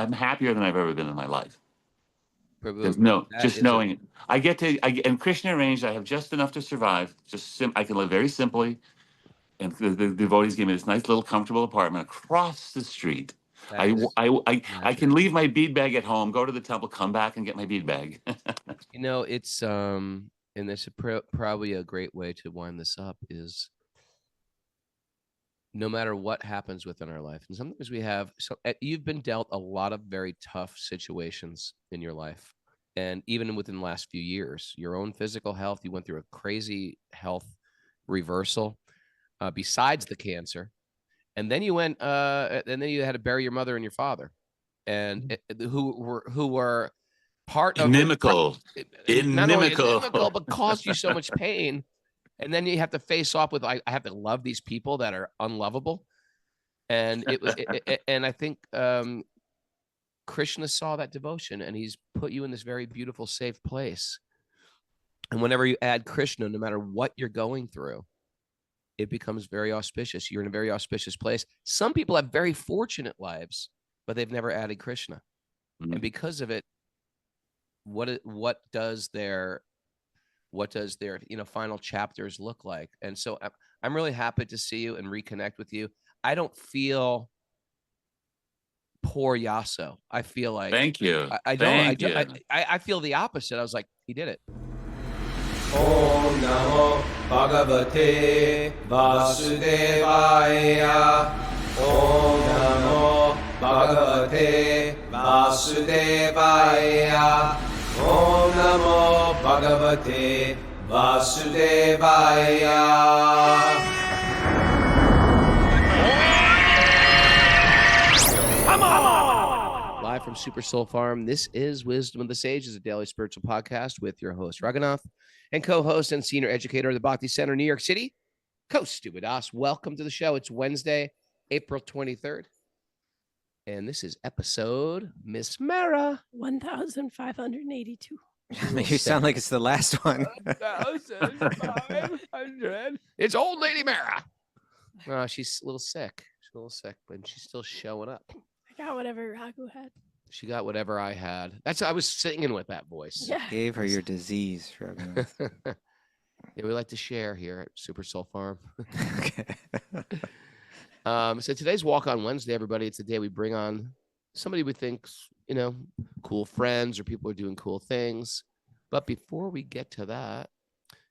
I'm happier than I've ever been in my life. There's just knowing it. And Krishna arranged, I have just enough to survive. I can live very simply. And the devotees gave me this nice little comfortable apartment across the street. I can leave my bead bag at home, go to the temple, come back and get my bead bag. It's and this is probably a great way to wind this up is no matter what happens within our life. And sometimes you've been dealt a lot of very tough situations in your life. And even within the last few years, your own physical health, you went through a crazy health reversal besides the cancer. And then you went, and then you had to bury your mother and your father, and who were part of inimical, not only inimical, but caused you so much pain. And then you have to face off with, I have to love these people that are unlovable. And and I think Krishna saw that devotion, and he's put you in this very beautiful, safe place. And whenever you add Krishna, no matter what you're going through, it becomes very auspicious. You're in a very auspicious place. Some people have very fortunate lives, but they've never added Krishna. Mm-hmm. And because of it, what does their final chapters look like? And so I'm really happy to see you and reconnect with you. I don't feel poor Yasso. I feel like thank you. I feel the opposite. I was like, he did it. Om Namo Bhagavate Vasudevaya. Om Namo Bhagavate Vasudevaya. Om Namo Bhagavate Vasudevaya. Live from Super Soul Farm, this is Wisdom of the Sages, a daily spiritual podcast with your host, Raghunath, and co-host and senior educator of the Bhakti Center, New York City, Coach Stupidas. Welcome to the show. It's Wednesday, April 23rd. And this is episode Miss Mara 1582. You sound like it's the last one. 1500. It's old lady Mara. Oh, she's a little sick. But she's still showing up. I got whatever Raghu had. She got whatever I had. I was singing with that voice. Yeah. Gave her your disease, Raghu. Yeah, we like to share here at Super Soul Farm. Okay. So today's Walk on Wednesday, everybody. It's the day we bring on somebody we think's, cool friends or people who are doing cool things. But before we get to that,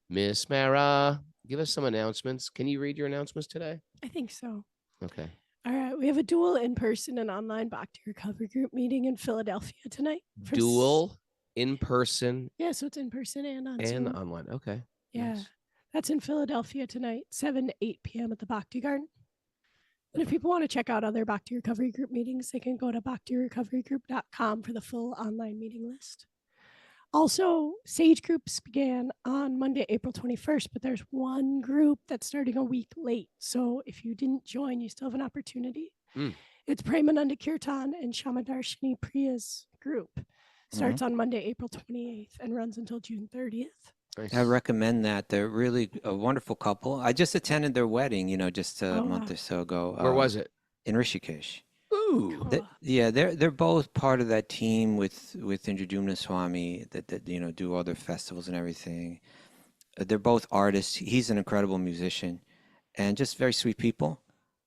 Miss Mara, give us some announcements. Can you read your announcements today? I think so. Okay. All right. We have a dual in-person and online Bhakti Recovery Group meeting in Philadelphia tonight. Dual in-person. Yeah, so it's in-person and online. Okay. Yeah. Nice. That's in Philadelphia tonight, 7 to 8 p.m. at the Bhakti Garden. And if people want to check out other Bhakti Recovery Group meetings, they can go to bhaktirecoverygroup.com for the full online meeting list. Also, Sage groups began on Monday, April 21st, but there's one group that's starting a week late. So if you didn't join, you still have an opportunity. It's Premananda Kirtan and Shamadarshini Priya's group. Starts on Monday, April 28th and runs until June 30th. Nice. I recommend that. They're really a wonderful couple. I just attended their wedding, just a month or so ago. Where was it? In Rishikesh. Ooh. Cool. They're both part of that team with Indradyumna Swami that do other festivals and everything. They're both artists. He's an incredible musician, and just very sweet people,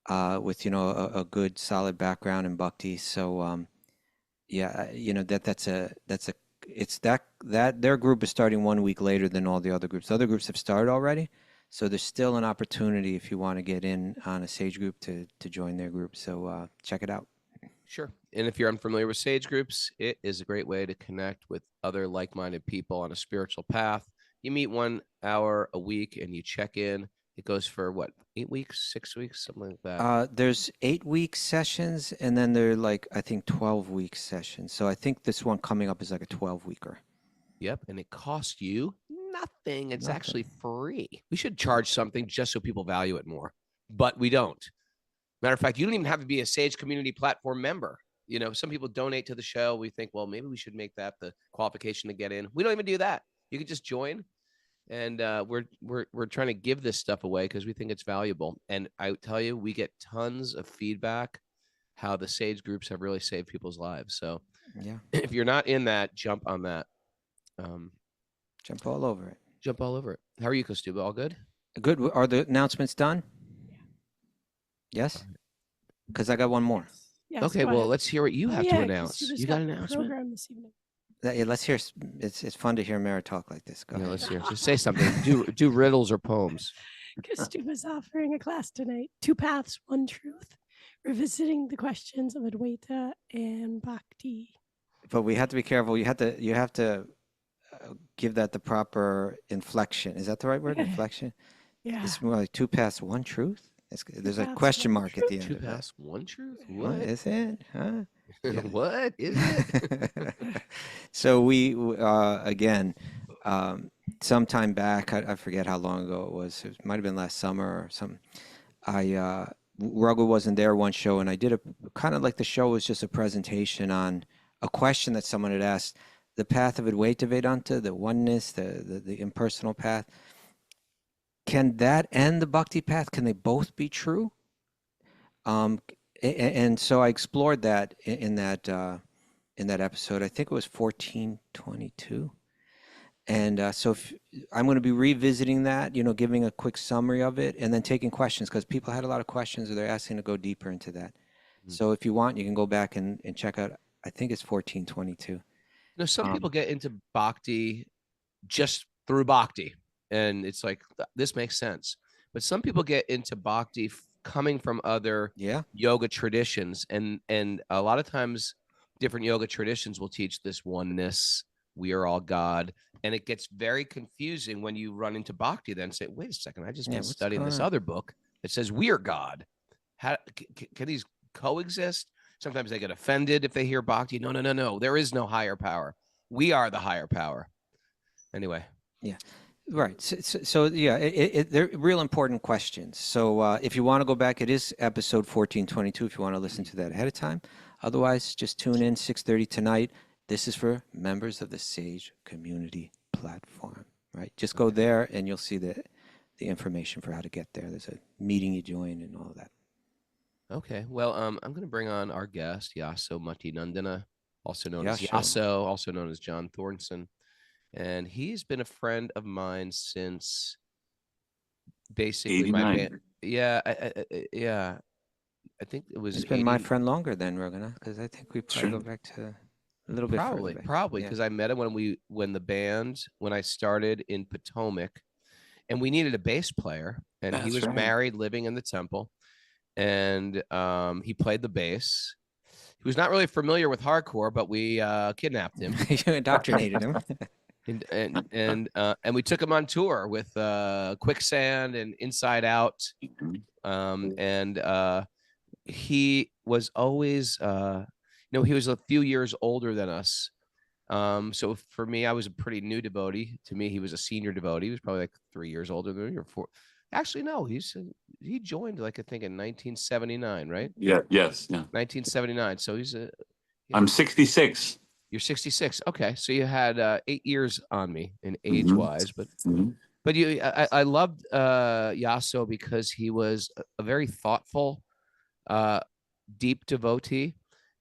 with a good solid background in bhakti. So that their group is starting 1 week later than all the other groups. The other groups have started already. So there's still an opportunity if you want to get in on a Sage group to join their group. So check it out. Sure. And if you're unfamiliar with Sage groups, it is a great way to connect with other like-minded people on a spiritual path. You meet 1 hour a week and you check in. It goes for 8 weeks, 6 weeks, something like that. There's 8-week sessions, and then there are 12-week sessions. So I think this one coming up is like a 12-weeker. Yep. And it costs you nothing. It's actually free. We should charge something just so people value it more, but we don't. Matter of fact, you don't even have to be a Sage Community Platform member. Some people donate to the show. We think, well, maybe we should make that the qualification to get in. We don't even do that. You can just join, and we're trying to give this stuff away because we think it's valuable. And I tell you, we get tons of feedback how the sage groups have really saved people's lives. So Yeah. if you're not in that, jump on that. Jump all over it. Jump all over it. How are you, Kostuba? All good? Good. Are the announcements done? Yes? Because I got one more. Yes, Okay, go well, ahead. let's hear what you Oh, have yeah, to announce. Kostuba's You got got an a announcement? program this evening. Yeah, let's hear. It's fun to hear Mara talk like this. Go Yeah, ahead. let's hear. Just say something. Do riddles or poems. Kostuba's offering a class tonight, Two Paths, One Truth, revisiting the questions of Advaita and Bhakti. But we have to be careful. You have to give that the proper inflection. Is that the right word? Okay. Inflection? Yeah. It's more like two paths, one truth. There's a paths, question one mark at the end. Two of that. paths, one truth. What What? is it? Huh? Yeah. What is it? So we again, sometime back, I forget how long ago it was. It might have been last summer or something. Raghu wasn't there one show, and I did a kind of like the show was just a presentation on a question that someone had asked: the path of Advaita Vedanta, the oneness, the impersonal path. Can that and the bhakti path? Can they both be true? And so I explored that in that episode. I think it was 1422. And so I'm going to be revisiting that, giving a quick summary of it, and then taking questions, because people had a lot of questions, or they're asking to go deeper into that. So if you want, you can go back and check out, I think it's 1422. Some people get into bhakti just through bhakti, and it's like, this makes sense. But some people get into bhakti coming from other yoga traditions, and a lot of times different yoga traditions will teach this oneness, we are all God, and it gets very confusing when you run into bhakti then say, wait a second, I just been studying this other book that says we are God. How can these coexist? Sometimes they get offended if they hear bhakti. No, there is no higher power, we are the higher power. Anyway. Yeah. Right. So yeah, they're real important questions. So if you want to go back, it is episode 1422 if you want to listen to that ahead of time. Otherwise, just tune in 6:30 tonight. This is for members of the Sage Community Platform, right? Just go there and you'll see the information for how to get there. There's a meeting you join and all of that. Okay. Well, I'm going to bring on our guest, Yasso Nandana, also known as Yasso. Yasso, also known as John Thornton. And he's been a friend of mine since basically 89. my band. Yeah, I think it was. He's been my friend longer than Raghunath, because I think we probably go back to a little bit further back. Probably because I met him when I started in Potomac, and we needed a bass player, and he was married, living in the temple, and he played the bass. He was not really familiar with hardcore, but we kidnapped him. You indoctrinated him. And we took him on tour with Quicksand and Inside Out, and he was always he was a few years older than us, so for me, I was a pretty new devotee. To me, he was a senior devotee. He was probably like 3 years older than me, or 4. Actually, no, he joined like I think in 1979, right? Yeah. Yes. Yeah. 1979. So I'm 66. You're 66. Okay, so you had 8 years on me in age-wise, but I loved Yasso because he was a very thoughtful, deep devotee,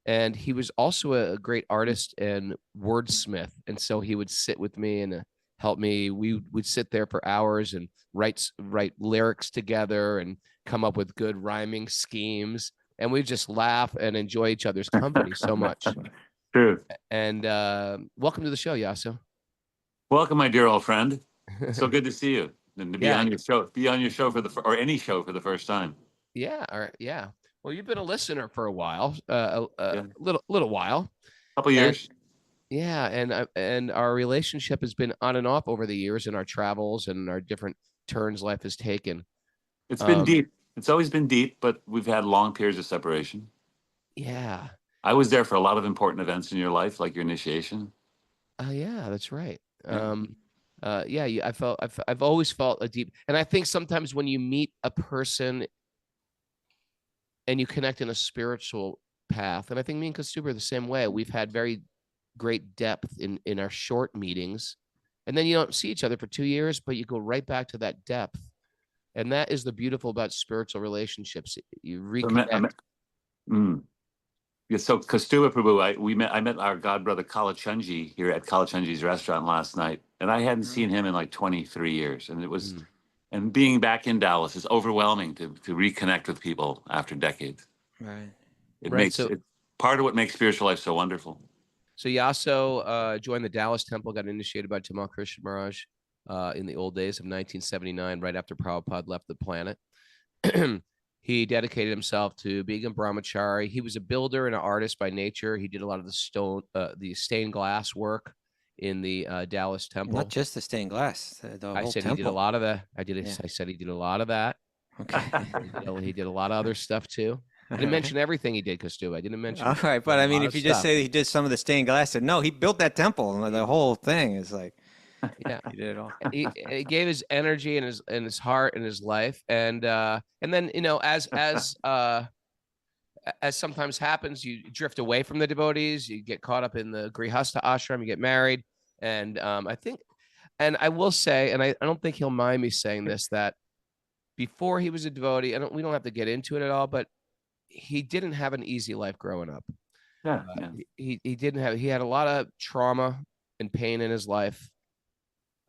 and he was also a great artist and wordsmith. And so he would sit with me and help me. We would sit there for hours and write lyrics together and come up with good rhyming schemes, and we just laugh and enjoy each other's company so much. True. And welcome to the show, Yasso. Welcome, my dear old friend. So good to see you and to be on your show. Be on your show or any show for the first time. Yeah. All right. Yeah. Well, you've been a listener for a while, little while. Couple years. And our relationship has been on and off over the years in our travels and our different turns life has taken. It's been deep. It's always been deep, but we've had long periods of separation. Yeah. I was there for a lot of important events in your life, like your initiation. Yeah, that's right. I've always felt a deep, and I think sometimes when you meet a person and you connect in a spiritual path, and I think me and Kostuba are the same way. We've had very great depth in our short meetings, and then you don't see each other for 2 years, but you go right back to that depth, and that is the beautiful about spiritual relationships. You reconnect. Yeah, so Kaustubha Prabhu, I met our godbrother Kalachandji here at Kalachandji's restaurant last night, and I hadn't seen him in like 23 years, and it was, and being back in Dallas is overwhelming to reconnect with people after decades. Right. It Right, makes so- it part of what makes spiritual life so wonderful. So Yasso joined the Dallas temple, got initiated by Tamal Krishna Maharaj in the old days of 1979, right after Prabhupada left the planet. He dedicated himself to being a brahmachari. He was a builder and an artist by nature. He did a lot of the stained glass work in the Dallas temple. Not just the stained glass, the I whole said temple. he did a lot of that. Yeah. I said he did a lot of that. Okay. He did a lot of other stuff too. I didn't mention everything he did, Kaustubha. I didn't mention. All right, but I mean, lot if of you just stuff. say he did some of the stained glass, no, he built that temple, and the whole thing is like, Yeah, he did it all. he gave his energy and his heart and his life, and then as sometimes happens, you drift away from the devotees, you get caught up in the grihastha ashram, you get married, and I think, and I will say, and I don't think he'll mind me saying this, that before he was a devotee, we don't have to get into it at all, but he didn't have an easy life growing up. Yeah, He had a lot of trauma and pain in his life.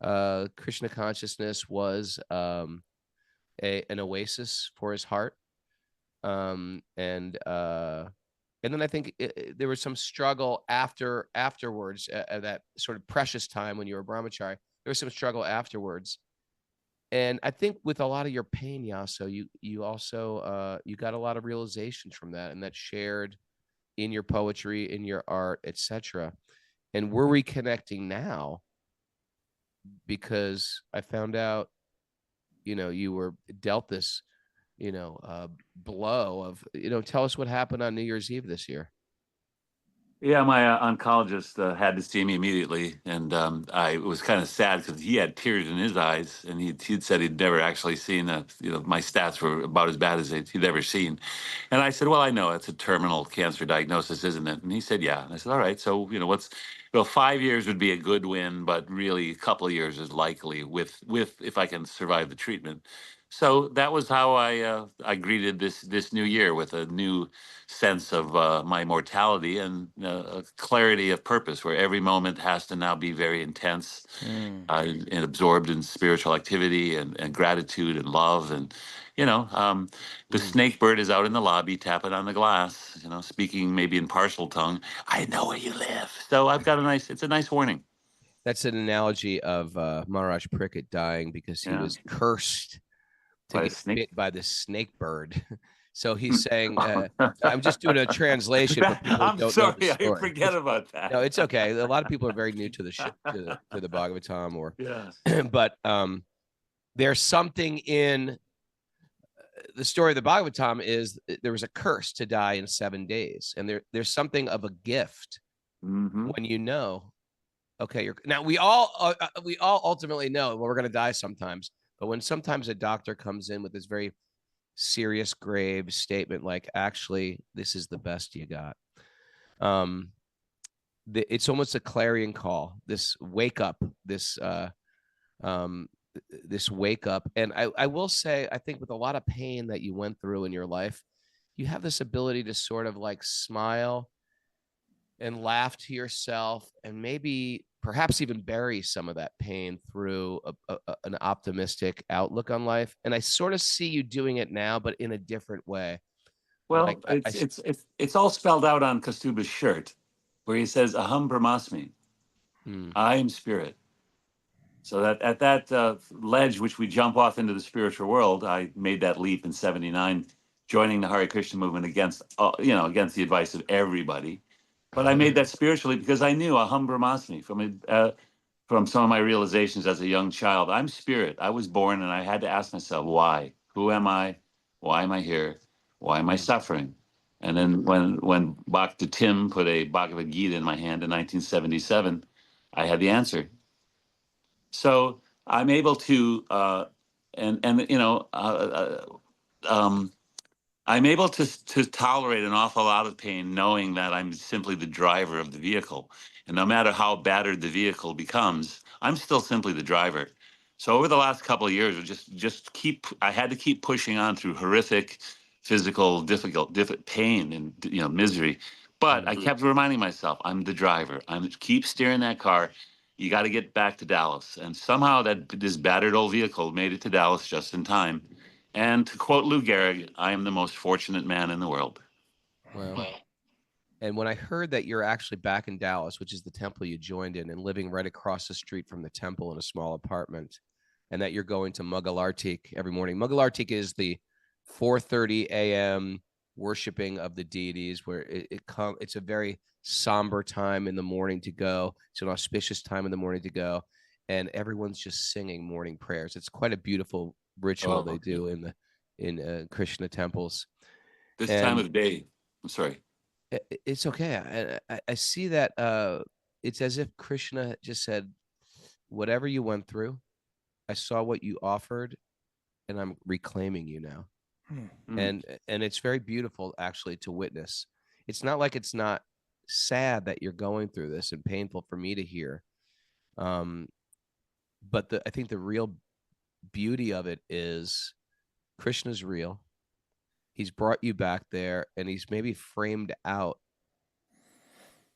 Krishna consciousness was an oasis for his heart. And then I think there was some struggle afterwards, that sort of precious time when you were a brahmachari. There was some struggle afterwards. And I think with a lot of your pain, Yaso, you also you got a lot of realizations from that, and that's shared in your poetry, in your art, etc. And we're reconnecting now because I found out, you were dealt this, blow of, tell us what happened on New Year's Eve this year. Yeah, my oncologist had to see me immediately, and I was kind of sad because he had tears in his eyes, and he'd said he'd never actually seen my stats were about as bad as he'd ever seen. And I said, well, I know it's a terminal cancer diagnosis, isn't it? And he said, yeah. And I said, all right, so 5 years would be a good win, but really a couple of years is likely with if I can survive the treatment. So that was how I greeted this new year, with a new sense of my mortality and a clarity of purpose, where every moment has to now be very intense and absorbed in spiritual activity and gratitude and love. And the snake bird is out in the lobby tapping on the glass, speaking maybe in partial tongue. I know where you live. So I've got it's a nice warning. That's an analogy of Maharaj Parīkṣit dying because he was cursed to get bit by the snake bird. So he's saying, I'm just doing a translation. For people who I'm don't sorry, know the story. I forget about that. No, it's okay. A lot of people are very new to the to the Bhagavatam, yeah. But there's something in the story of the Bhagavatam is there was a curse to die in 7 days, and there's something of a gift when okay, now we all ultimately know we're going to die sometimes, but when sometimes a doctor comes in with this very serious, grave statement like, actually, this is the best you got. It's almost a clarion call, this wake up, this wake up. And I will say, I think with a lot of pain that you went through in your life, you have this ability to sort of like smile and laugh to yourself, and maybe perhaps even bury some of that pain through an optimistic outlook on life. And I sort of see you doing it now, but in a different way. Well, like, it's all spelled out on Kaustubha's shirt, where he says, Aham Brahmasmi, I am spirit. So that at that ledge, which we jump off into the spiritual world, I made that leap in '79, joining the Hare Krishna movement against the advice of everybody. But I made that spiritually because I knew Aham Brahmasmi from some of my realizations as a young child. I'm spirit. I was born, and I had to ask myself, why? Who am I? Why am I here? Why am I suffering? And then when Bhakti Tim put a Bhagavad Gita in my hand in 1977, I had the answer. So I'm able to, I'm able to tolerate an awful lot of pain, knowing that I'm simply the driver of the vehicle. And no matter how battered the vehicle becomes, I'm still simply the driver. So over the last couple of years, I had to keep pushing on through horrific, physical, difficult pain and misery. But I kept reminding myself, I'm the driver. Keep steering that car. You got to get back to Dallas. And somehow this battered old vehicle made it to Dallas just in time. And to quote Lou Gehrig, I am the most fortunate man in the world. Wow. And when I heard that you're actually back in Dallas, which is the temple you joined in, and living right across the street from the temple in a small apartment, and that you're going to Mugalartik every morning. Mugalartik is the 4:30 a.m. worshiping of the deities, where it's a very somber time in the morning to go. It's an auspicious time in the morning to go, and everyone's just singing morning prayers. It's quite a beautiful ritual they do in Krishna temples. This time of day. I'm sorry. It's okay. I see that it's as if Krishna just said, whatever you went through, I saw what you offered, and I'm reclaiming you now. And it's very beautiful, actually, to witness. It's not like it's not sad that you're going through this and painful for me to hear. But I think the real beauty of it is Krishna's real. He's brought you back there, and he's maybe framed out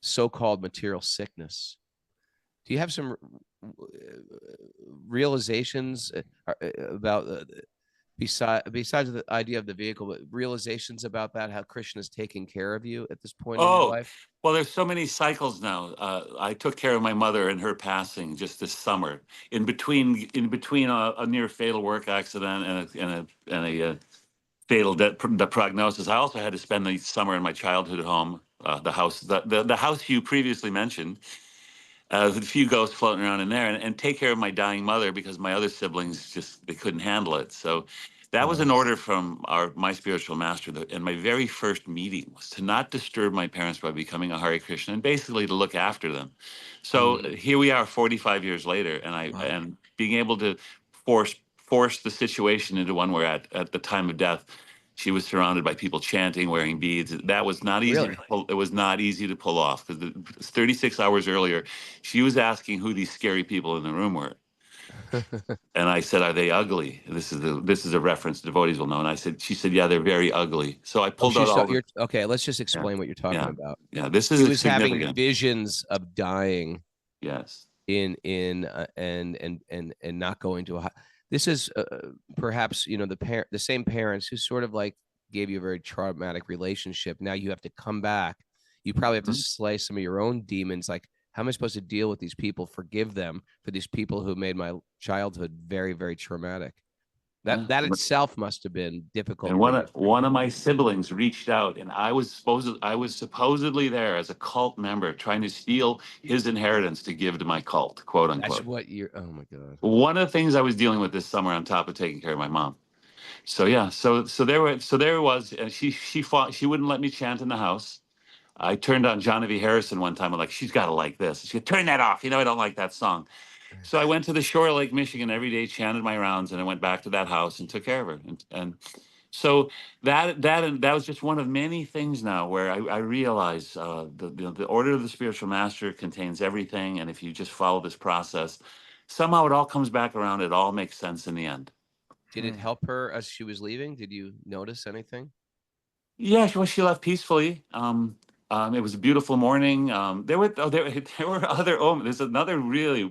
so-called material sickness. Do you have some realizations about besides the idea of the vehicle, but realizations about that, how Krishna is taking care of you at this point in your life? Well, there's so many cycles now. I took care of my mother in her passing just this summer. In between a near fatal work accident and a fatal the prognosis, I also had to spend the summer in my childhood home, the house you previously mentioned. With a few ghosts floating around in there, and take care of my dying mother because my other siblings they couldn't handle it. So that was an order from my spiritual master. And my very first meeting was to not disturb my parents by becoming a Hare Krishna, and basically to look after them. So here we are 45 years later, and being able to force the situation into one where at the time of death, she was surrounded by people chanting, wearing beads. That was not easy. Really? It was not easy to pull off because 36 hours earlier, she was asking who these scary people in the room were. And I said, "Are they ugly?" This is a reference devotees will know. And she said, "Yeah, they're very ugly." So I pulled out all. Okay, let's just explain what you're talking about. Yeah, this is He was having visions of dying. Yes. And not going to a. This is perhaps the same parents who sort of like gave you a very traumatic relationship. Now you have to come back. You probably have to slay some of your own demons. Like, how am I supposed to deal with these people? Forgive them for these people who made my childhood very, very traumatic. That itself must have been difficult. And one of my siblings reached out, and I was supposedly there as a cult member, trying to steal his inheritance to give to my cult, quote unquote. That's what you're. Oh my God. One of the things I was dealing with this summer, on top of taking care of my mom. So yeah, so there it was, and she fought. She wouldn't let me chant in the house. I turned on Genevieve Harrison one time. I'm like, she's got to like this. She said, turn that off. I don't like that song. So I went to the Shore Lake, Michigan every day, chanted my rounds, and I went back to that house and took care of her. And so that was just one of many things now where I realize the order of the spiritual master contains everything, and if you just follow this process, somehow it all comes back around. It all makes sense in the end. Did it help her as she was leaving? Did you notice anything? Yeah, she left peacefully. It was a beautiful morning. There were other there's another really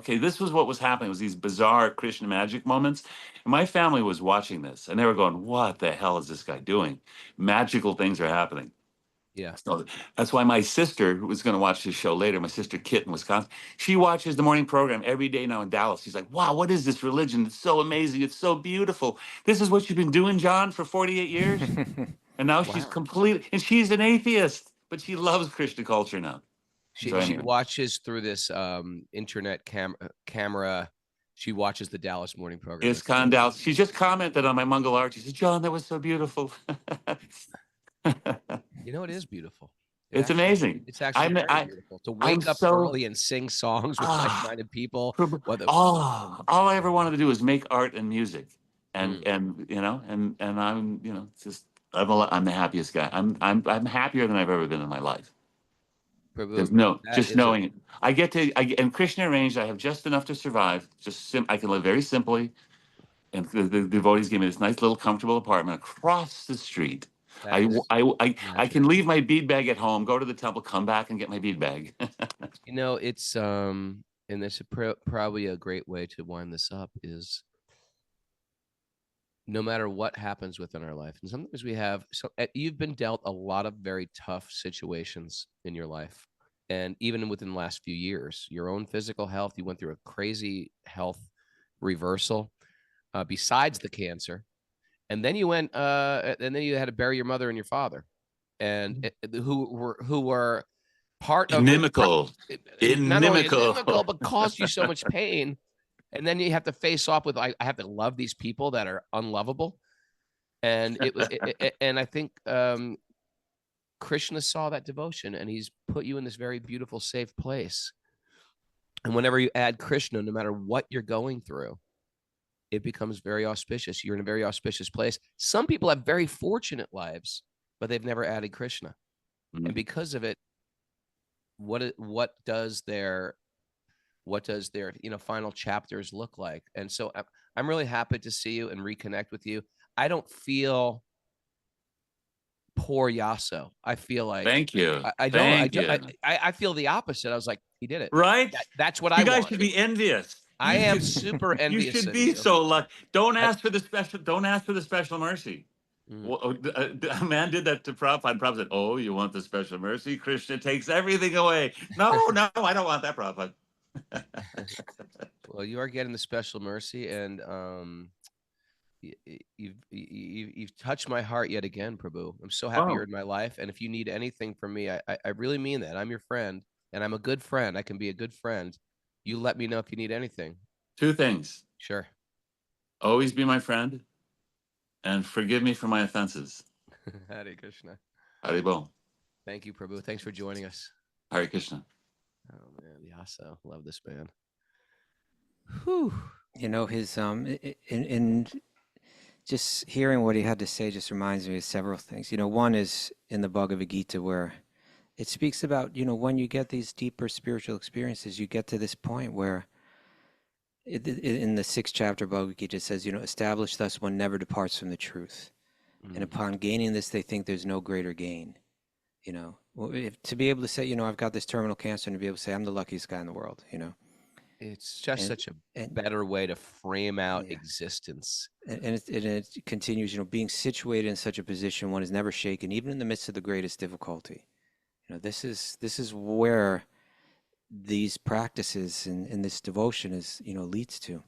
this was what was happening, was these bizarre Krishna magic moments. And my family was watching this, and they were going, what the hell is this guy doing? Magical things are happening. Yeah. So that's why my sister, who was going to watch this show later, my sister Kit in Wisconsin, she watches the morning program every day now in Dallas. She's like, wow, what is this religion? It's so amazing. It's so beautiful. This is what you've been doing, John, for 48 years? And now she's and she's an atheist, but she loves Krishna culture now. She watches through this internet camera. She watches the Dallas morning program. It's Dallas. She just commented on my Mangal Arts. She said, John, that was so beautiful. It is beautiful. It's amazing. It's actually very beautiful to wake up early and sing songs with like-minded people. All I ever wanted to do was make art and music, and I'm just I'm the happiest guy. I'm happier than I've ever been in my life. There's knowing it. And Krishna arranged. I have just enough to survive. I can live very simply, and the devotees gave me this nice little comfortable apartment across the street. I can leave my bead bag at home, go to the temple, come back and get my bead bag. It's and this is probably a great way to wind this up is no matter what happens within our life, and sometimes we have, you've been dealt a lot of very tough situations in your life. And even within the last few years, your own physical health, you went through a crazy health reversal besides the cancer. And then you went, and then you had to bury your mother and your father, and who were part of inimical, not only inimical, but caused you so much pain. And then you have to face off with, I have to love these people that are unlovable. And and I think Krishna saw that devotion, and he's put you in this very beautiful, safe place. And whenever you add Krishna, no matter what you're going through, it becomes very auspicious. You're in a very auspicious place. Some people have very fortunate lives, but they've never added Krishna. Mm-hmm. And because of it, what does their final chapters look like? And so I'm really happy to see you and reconnect with you. I don't feel poor Yasso. I feel like, thank you. I feel the opposite. I was like, he did it. Right. That's what I want. You guys should be envious. I am super envious. You should be so lucky. Don't ask for the special mercy. Well, a man did that to Prabhupada. Prabhupada said, "Oh, you want the special mercy? Krishna takes everything away." No, I don't want that, Prabhupada. Well, you are getting the special mercy, and you've touched my heart yet again, Prabhu. I'm so happy you're in my life, and if you need anything from me, I really mean that. I'm your friend, and I'm a good friend. I can be a good friend. You let me know if you need anything. 2 things. Sure. Always be my friend, and forgive me for my offenses. Hare Krishna. Hare Bol. Thank you, Prabhu. Thanks for joining us. Hare Krishna. Oh man, Yasso, love this man. Whew. His in just hearing what he had to say just reminds me of several things. One is in the Bhagavad Gita where it speaks about, when you get these deeper spiritual experiences, you get to this point where in the 6th chapter of Bhagavad Gita, it says, establish thus one never departs from the truth. Mm-hmm. And upon gaining this, they think there's no greater gain. To be able to say, I've got this terminal cancer, and to be able to say, I'm the luckiest guy in the world, It's just such a better way to frame out existence. And it continues, being situated in such a position one is never shaken, even in the midst of the greatest difficulty. This is where these practices and this devotion is, leads to.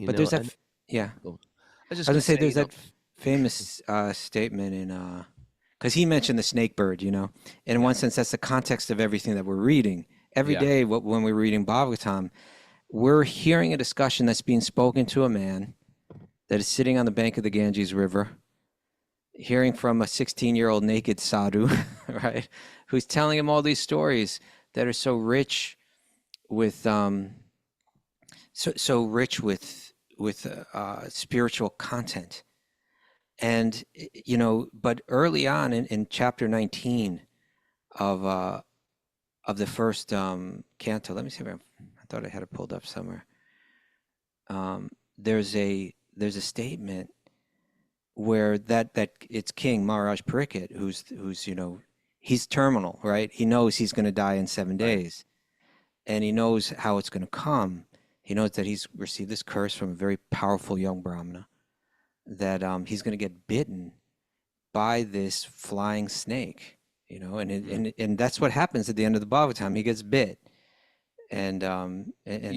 But there's that, I was going to say, there's that famous statement in, because he mentioned the snake bird, and in one sense, that's the context of everything that we're reading. Every day when we're reading Bhagavatam, we're hearing a discussion that's being spoken to a man that is sitting on the bank of the Ganges River, hearing from a 16-year-old naked sadhu, right, who's telling him all these stories that are so rich with so rich with spiritual content. And but early on in chapter 19 of the first canto, let me see if I thought I had it pulled up somewhere. There's a statement where that it's King Maharaj Parīkṣit who's he's terminal, right? He knows he's going to die in 7 days, and he knows how it's going to come. He knows that he's received this curse from a very powerful young Brahmana, that he's going to get bitten by this flying snake, and that's what happens at the end of the Bhagavatam. He gets bit, and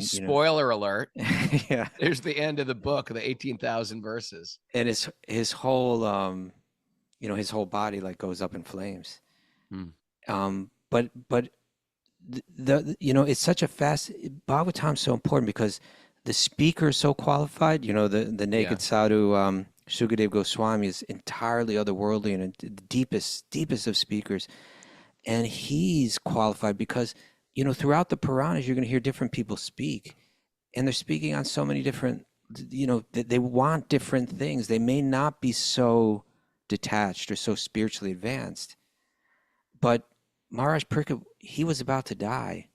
spoiler alert. Yeah, there's the end of the book, the 18,000 verses, and his whole his whole body like goes up in flames. But it's such a Bhagavatam's so important because the speaker is so qualified. The naked sadhu, Shukadev Goswami, is entirely otherworldly and the deepest of speakers. And he's qualified because, throughout the Puranas, you're going to hear different people speak. And they're speaking on so many different, they want different things. They may not be so detached or so spiritually advanced. But Maharaj Parīkṣit, he was about to die.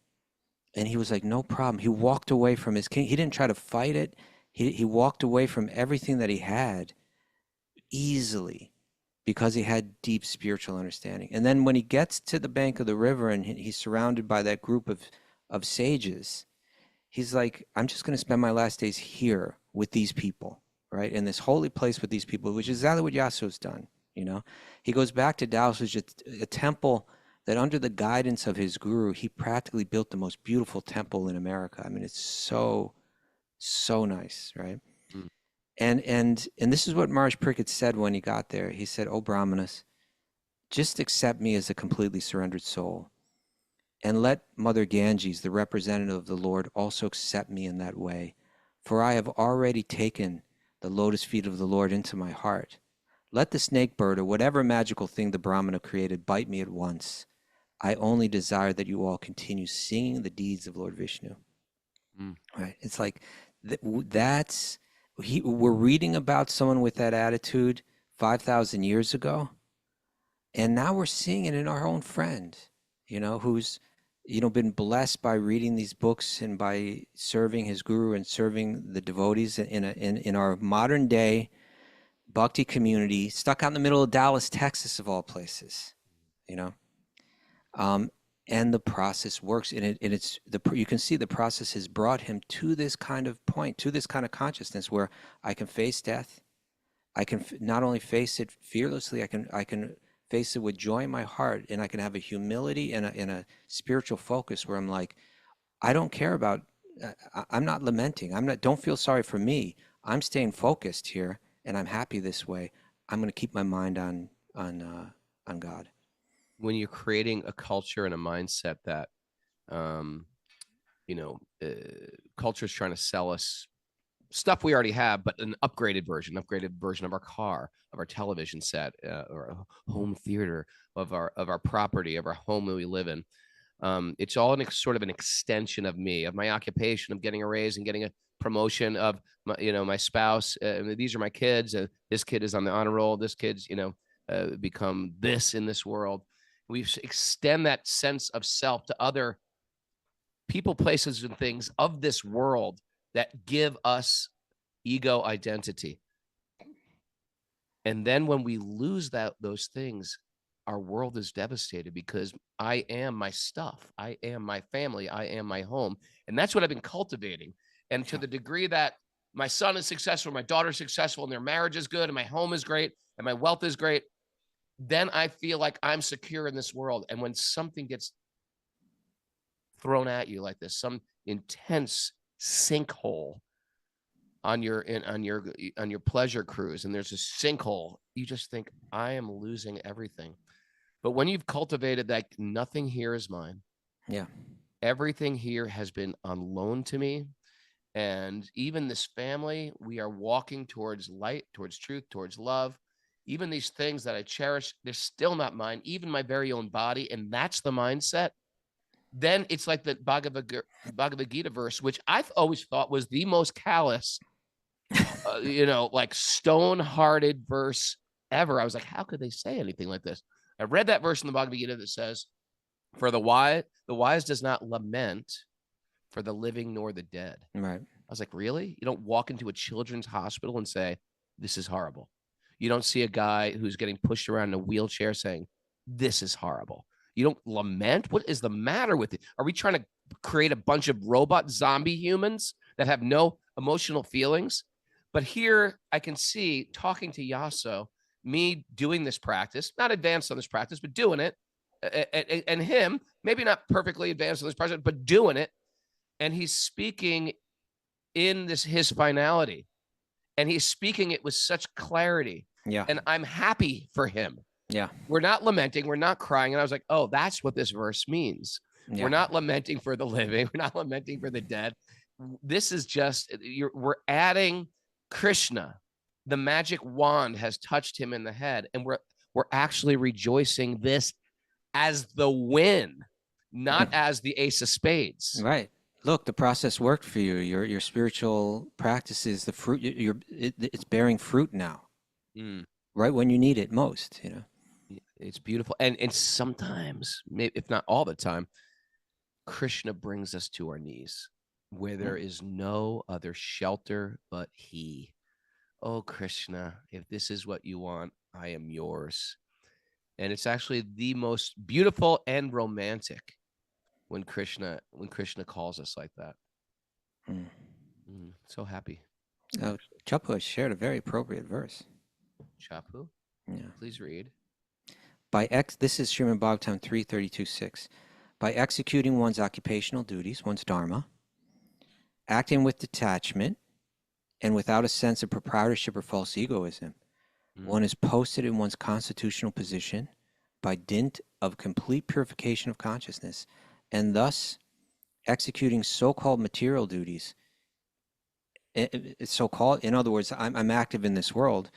And he was like, no problem. He walked away from his king. He didn't try to fight it. He walked away from everything that he had easily because he had deep spiritual understanding. And then when he gets to the bank of the river and he's surrounded by that group of sages, he's like, I'm just going to spend my last days here with these people, right? In this holy place with these people, which is exactly what Yasso's done, you know? He goes back to Taoism, a temple that under the guidance of his guru, he practically built the most beautiful temple in America. I mean, it's so nice, right? Mm. And this is what Maharaj Parīkṣit said when he got there. He said, "Oh Brahmanas, just accept me as a completely surrendered soul, and let Mother Ganges, the representative of the Lord, also accept me in that way. For I have already taken the lotus feet of the Lord into my heart. Let the snake bird or whatever magical thing the Brahmana created bite me at once. I only desire that you all continue singing the deeds of Lord Vishnu." Mm. Right? It's like we're reading about someone with that attitude 5,000 years ago, and now we're seeing it in our own friend, you know, who's, you know, been blessed by reading these books and by serving his guru and serving the devotees in our modern day Bhakti community, stuck out in the middle of Dallas, Texas, of all places, you know. And the process works, and you can see the process has brought him to this kind of point, to this kind of consciousness where I can face death. I can not only face it fearlessly, I can face it with joy in my heart, and I can have a humility and a spiritual focus where I'm like, I don't care about, I'm not lamenting. Don't feel sorry for me. I'm staying focused here, and I'm happy this way. I'm going to keep my mind on God. When you're creating a culture and a mindset that, culture is trying to sell us stuff we already have, but an upgraded version of our car, of our television set, or a home theater, of our property, of our home that we live in. It's all sort of an extension of me, of my occupation, of getting a raise and getting a promotion, of my spouse. These are my kids. This kid is on the honor roll. This kid's, become this in this world. We extend that sense of self to other people, places, and things of this world that give us ego identity. And then when we lose those things, our world is devastated, because I am my stuff. I am my family. I am my home. And that's what I've been cultivating. And to the degree that my son is successful, my daughter's successful, and their marriage is good, and my home is great, and my wealth is great, then I feel like I'm secure in this world. And when something gets thrown at you like this, some intense sinkhole on your pleasure cruise, and there's a sinkhole, you just think, I am losing everything. But when you've cultivated that nothing here is mine, yeah, everything here has been on loan to me, and even this family, we are walking towards light, towards truth, towards love. Even these things that I cherish, they're still not mine, even my very own body. And that's the mindset. Then it's like the Bhagavad Gita verse, which I've always thought was the most callous, like stone-hearted verse ever. I was like, how could they say anything like this? I read that verse in the Bhagavad Gita that says, for the wise does not lament for the living nor the dead. Right. I was like, really? You don't walk into a children's hospital and say, this is horrible. You don't see a guy who's getting pushed around in a wheelchair saying, this is horrible. You don't lament. What is the matter with it? Are we trying to create a bunch of robot zombie humans that have no emotional feelings? But here I can see, talking to Yasso, me doing this practice, not advanced on this practice, but doing it, and him, maybe not perfectly advanced on this practice, but doing it. And he's speaking in his finality, and he's speaking it with such clarity. Yeah. And I'm happy for him. Yeah. We're not lamenting. We're not crying. And I was like, oh, that's what this verse means. Yeah. We're not lamenting for the living. We're not lamenting for the dead. This is just, we're adding Krishna. The magic wand has touched him in the head. And we're actually rejoicing this as the win, not as the ace of spades. Right. Look, the process worked for you. Your spiritual practices, the fruit, it's bearing fruit now. Right when you need it most, It's beautiful. And sometimes, maybe if not all the time, Krishna brings us to our knees where there is no other shelter but he. Oh, Krishna, if this is what you want, I am yours. And it's actually the most beautiful and romantic when Krishna calls us like that. So happy. Chapu has shared a very appropriate verse. Chapu? Yeah. Please read. This is Śrīmad Bhāgavatam 3:32-6. By executing one's occupational duties, one's dharma, acting with detachment, and without a sense of proprietorship or false egoism, one is posted in one's constitutional position by dint of complete purification of consciousness, and thus executing so-called material duties. So-called, in other words, I'm active in this world.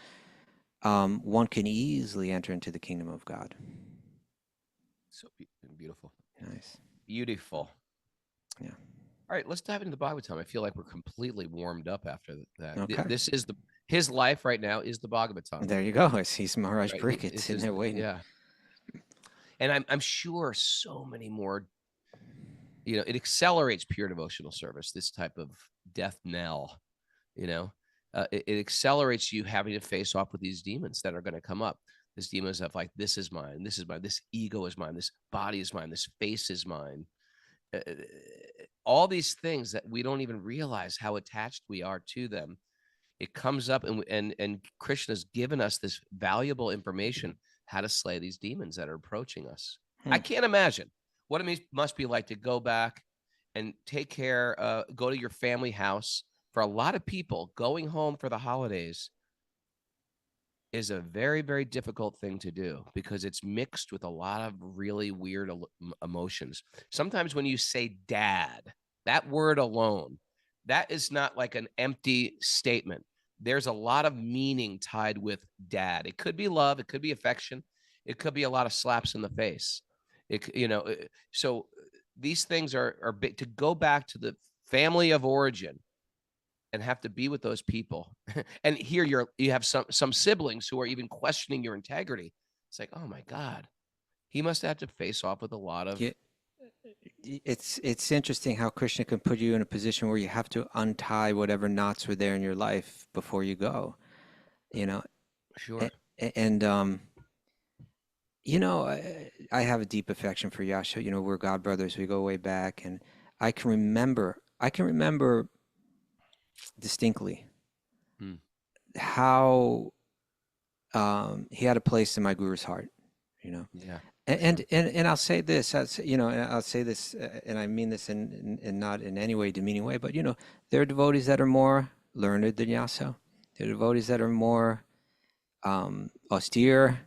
One can easily enter into the kingdom of God. So beautiful. Nice. Beautiful. Yeah. All right, let's dive into the Bhagavatam. I feel like we're completely warmed up after that. Okay. This is his life right now is the Bhagavatam. There you go. He's Maharaj Parīkṣit sitting there waiting. Yeah. And I'm sure so many more, it accelerates pure devotional service, this type of death knell, it accelerates you having to face off with these demons that are going to come up. These demons of like, this is mine, this ego is mine, this body is mine, this face is mine. All these things that we don't even realize how attached we are to them. It comes up and Krishna's given us this valuable information, how to slay these demons that are approaching us. I can't imagine what it must be like to go back and take care, go to your family house. For a lot of people, going home for the holidays is a very, very difficult thing to do because it's mixed with a lot of really weird emotions. Sometimes when you say dad, that word alone, that is not like an empty statement. There's a lot of meaning tied with dad. It could be love. It could be affection. It could be a lot of slaps in the face. So these things are big. To go back to the family of origin and have to be with those people. And here you have some siblings who are even questioning your integrity. It's like, oh my God, he must have to face off with a lot of. Yeah. It's interesting how Krishna can put you in a position where you have to untie whatever knots were there in your life before you go, Sure. And I have a deep affection for Yasso. We're God brothers. We go way back, and I can remember distinctly how he had a place in my guru's heart. Yeah. And I'll say this, and I mean this in not in any way demeaning way, but there are devotees that are more learned than Yasso. There are devotees that are more austere.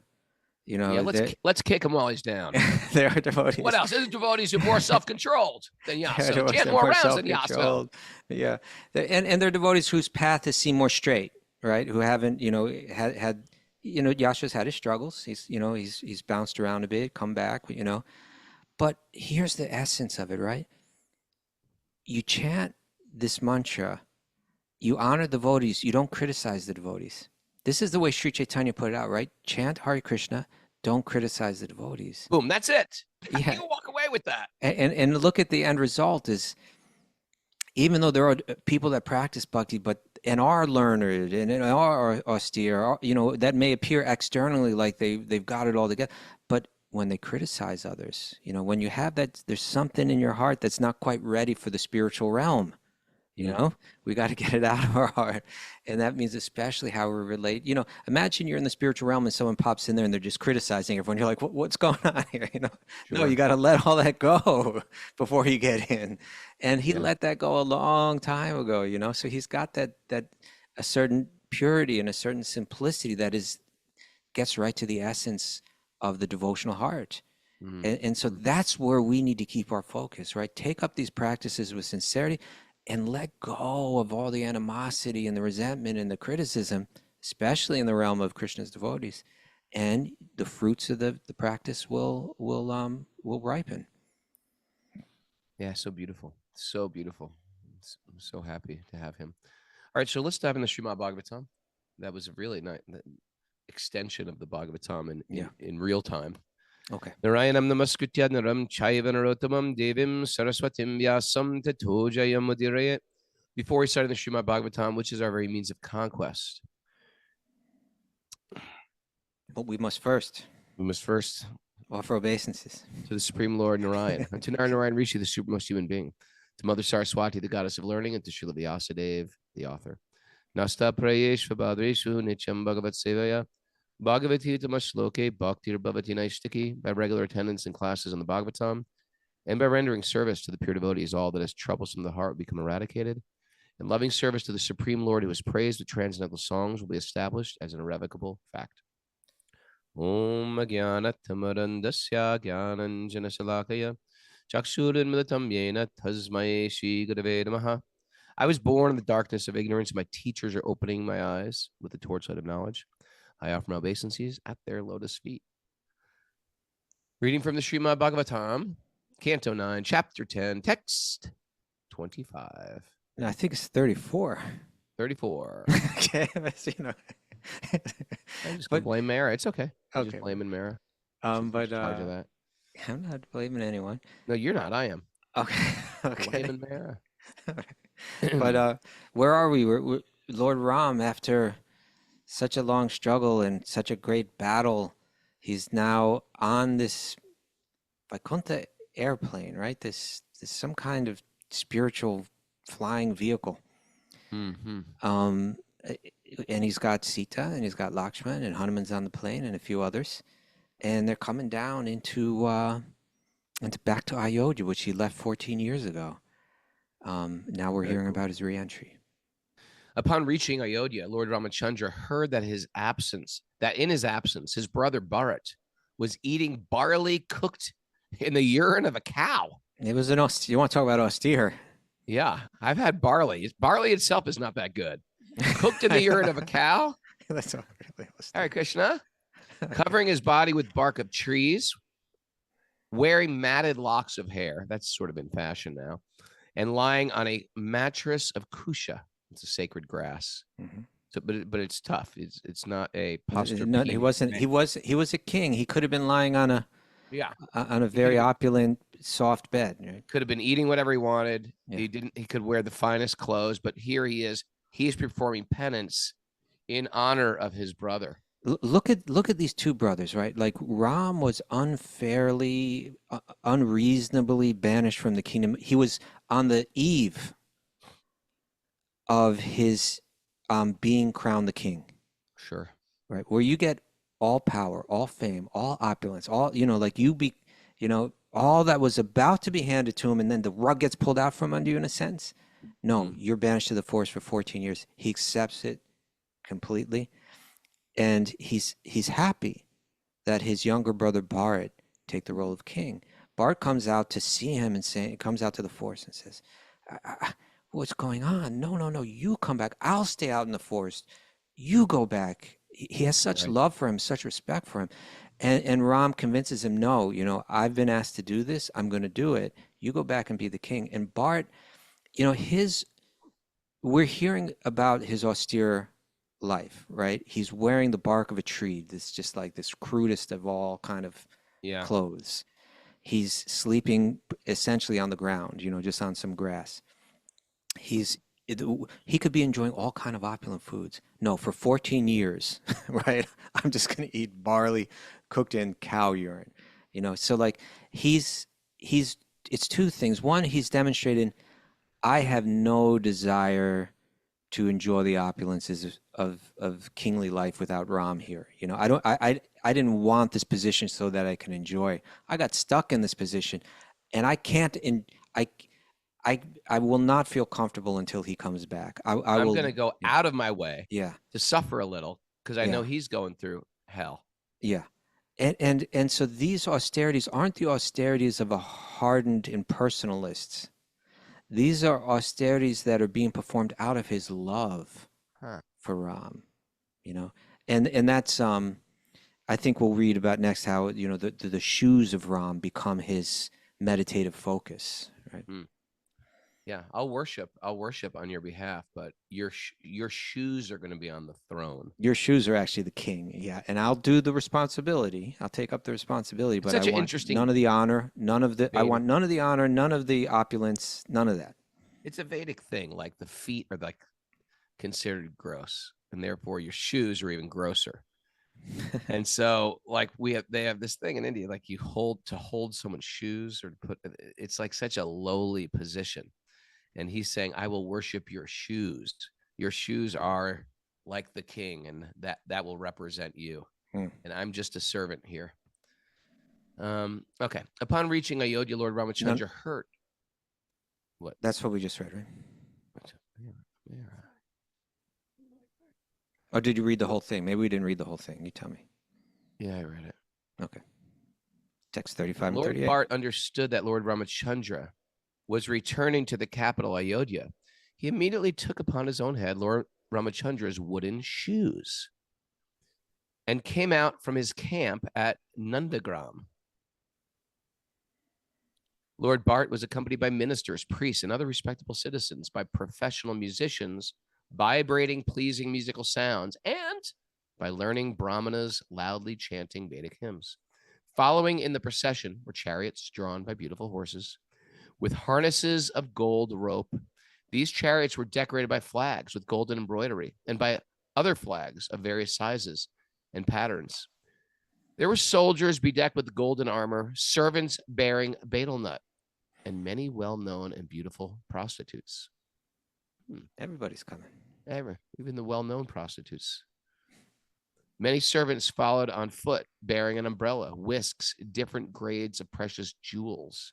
Let's kick him while he's down. There are devotees. What else? There's devotees who are more self-controlled than Yasso. Chant more rounds than Yasso. Yeah, and there are devotees whose path is seen more straight, right? Who haven't, had Yasso's had his struggles. He's bounced around a bit, come back, But here's the essence of it, right? You chant this mantra, you honor devotees, you don't criticize the devotees. This is the way Sri Chaitanya put it out, right? Chant Hare Krishna, don't criticize the devotees. Boom, that's it. Yeah. You walk away with that. And look at the end result is, even though there are people that practice bhakti, and are learned and are austere, that may appear externally like they've got it all together, but when they criticize others, when you have that, there's something in your heart that's not quite ready for the spiritual realm. We got to get it out of our heart. And that means especially how we relate. Imagine you're in the spiritual realm and someone pops in there and they're just criticizing everyone. You're like, what's going on here? Sure. No, you got to let all that go before you get in. And he let that go a long time ago, so he's got that a certain purity and a certain simplicity that gets right to the essence of the devotional heart. And so that's where we need to keep our focus, right? Take up these practices with sincerity and let go of all the animosity and the resentment and the criticism, especially in the realm of Krishna's devotees. And the fruits of the practice will ripen. Yeah, so beautiful. So beautiful. I'm so happy to have him. All right, so let's dive into Śrīmad Bhāgavatam. That was a really nice extension of the Bhagavatam in real time. Okay. Narayanam namaskritya naram chaiva narottamam devim saraswatim vyasam tato jayam udiraya. Before we start the Śrīmad Bhāgavatam, which is our very means of conquest, But we must first offer obeisances to the Supreme Lord Narayan, and to Narayan Rishi, the supermost human being, to Mother Saraswati, the goddess of learning, and to Srila Vyasadeva, the author. Nasta prayesh vabhadreshu nityam bhagavat sevaya bhagavati tamashloke bhaktir bhavati naishtaki, by regular attendance in classes on the Bhagavatam, and by rendering service to the pure devotees, all that is troublesome to the heart will become eradicated, and loving service to the Supreme Lord, who is praised with transcendental songs, will be established as an irrevocable fact. Om Jnanatamurandasya Jnananjana Shalakaya Chakshurinmilitam Yena Tasmai Shri Gurave Namaha. I was born in the darkness of ignorance. My teachers are opening my eyes with the torchlight of knowledge. I offer my obeisances at their lotus feet. Reading from the Śrīmad Bhāgavatam, Canto 9, Chapter 10, Text 25. No, I think it's 34. 34. Okay, but, you know. I'm just gonna blame Mara. It's okay. I'm Okay. just blaming Mara. But Charge of that. I'm not blaming anyone. No, you're not. I am. Okay. Okay. Blaming Mara. But where are we? We're Lord Ram, after such a long struggle and such a great battle, he's now on this Vaikuntha airplane, right? This some kind of spiritual flying vehicle. Mm-hmm. And he's got Sita, and he's got Lakshman, and Hanuman's on the plane, and a few others, and they're coming down into back to Aayoga, which he left 14 years ago. Now we're hearing about his re-entry. Upon reaching Ayodhya, Lord Ramachandra heard that in his absence, his brother Bharat was eating barley cooked in the urine of a cow. It was you want to talk about austere? Yeah, I've had barley. Barley itself is not that good. Cooked in the urine of a cow? That's not really austere. All right, Krishna. Covering his body with bark of trees, wearing matted locks of hair. That's sort of in fashion now. And lying on a mattress of kusha. It's a sacred grass. Mm-hmm. So, but it's tough. It's not a posture. No, he wasn't. He was a king. He could have been lying on a very opulent, soft bed. Right? Could have been eating whatever he wanted. Yeah. He didn't. He could wear the finest clothes, but here he is. He is performing penance in honor of his brother. Look at these two brothers, right? Like Ram was unfairly, unreasonably banished from the kingdom. He was on the eve of his being crowned the king. Sure. Right, where you get all power, all fame, all opulence, all all that was about to be handed to him, and then the rug gets pulled out from under you in a sense. No, you're banished to the forest for 14 years. He accepts it completely. And he's happy that his younger brother Bharat take the role of king. Bharat comes out to see him and comes out to the forest and says, "What's going on? No, you come back. I'll stay out in the forest. You go back." He has such love for him, such respect for him. And Ram convinces him, "No, I've been asked to do this. I'm going to do it. You go back and be the king." And Bharat, we're hearing about his austere life, right? He's wearing the bark of a tree. This just like this crudest of all kind of clothes. He's sleeping essentially on the ground, just on some grass. He could be enjoying all kind of opulent foods. No, for 14 years, right? I'm just going to eat barley cooked in cow urine, So like it's two things. One, he's demonstrating, I have no desire to enjoy the opulences of kingly life without Ram here. I didn't want this position so that I can enjoy. I got stuck in this position, and I can't. I will not feel comfortable until he comes back. I'm going to go out of my way, to suffer a little because I know he's going through hell. Yeah, and so these austerities aren't the austerities of a hardened impersonalist. These are austerities that are being performed out of his love for Ram, and that's I think we'll read about next how the shoes of Ram become his meditative focus, right? Yeah, I'll worship on your behalf, but your shoes are going to be on the throne. Your shoes are actually the king, and I'll do the responsibility. I'll take up the responsibility, but I want none of the honor, none of the. I want none of the honor, none of the opulence, none of that. It's a Vedic thing. Like the feet are like considered gross, and therefore your shoes are even grosser. And so like they have this thing in India, like you hold someone's shoes or it's like such a lowly position. And he's saying, I will worship your shoes. Your shoes are like the king, and that will represent you. And I'm just a servant here. Okay. Upon reaching Ayodhya, Lord Ramachandra heard. What? That's what we just read, right? Or did you read the whole thing? Maybe we didn't read the whole thing. You tell me. Yeah, I read it. Okay. Text 35 and Lord 38. Bharat understood that Lord Ramachandra was returning to the capital Ayodhya. He immediately took upon his own head Lord Ramachandra's wooden shoes and came out from his camp at Nandagram. Lord Bharat was accompanied by ministers, priests, and other respectable citizens, by professional musicians, vibrating, pleasing musical sounds, and by learning brahmanas loudly chanting Vedic hymns. Following in the procession were chariots drawn by beautiful horses with harnesses of gold rope. These chariots were decorated by flags with golden embroidery and by other flags of various sizes and patterns. There were soldiers bedecked with golden armor, servants bearing betel nut, and many well-known and beautiful prostitutes. Everybody's coming. Even the well-known prostitutes. Many servants followed on foot, bearing an umbrella, whisks, different grades of precious jewels,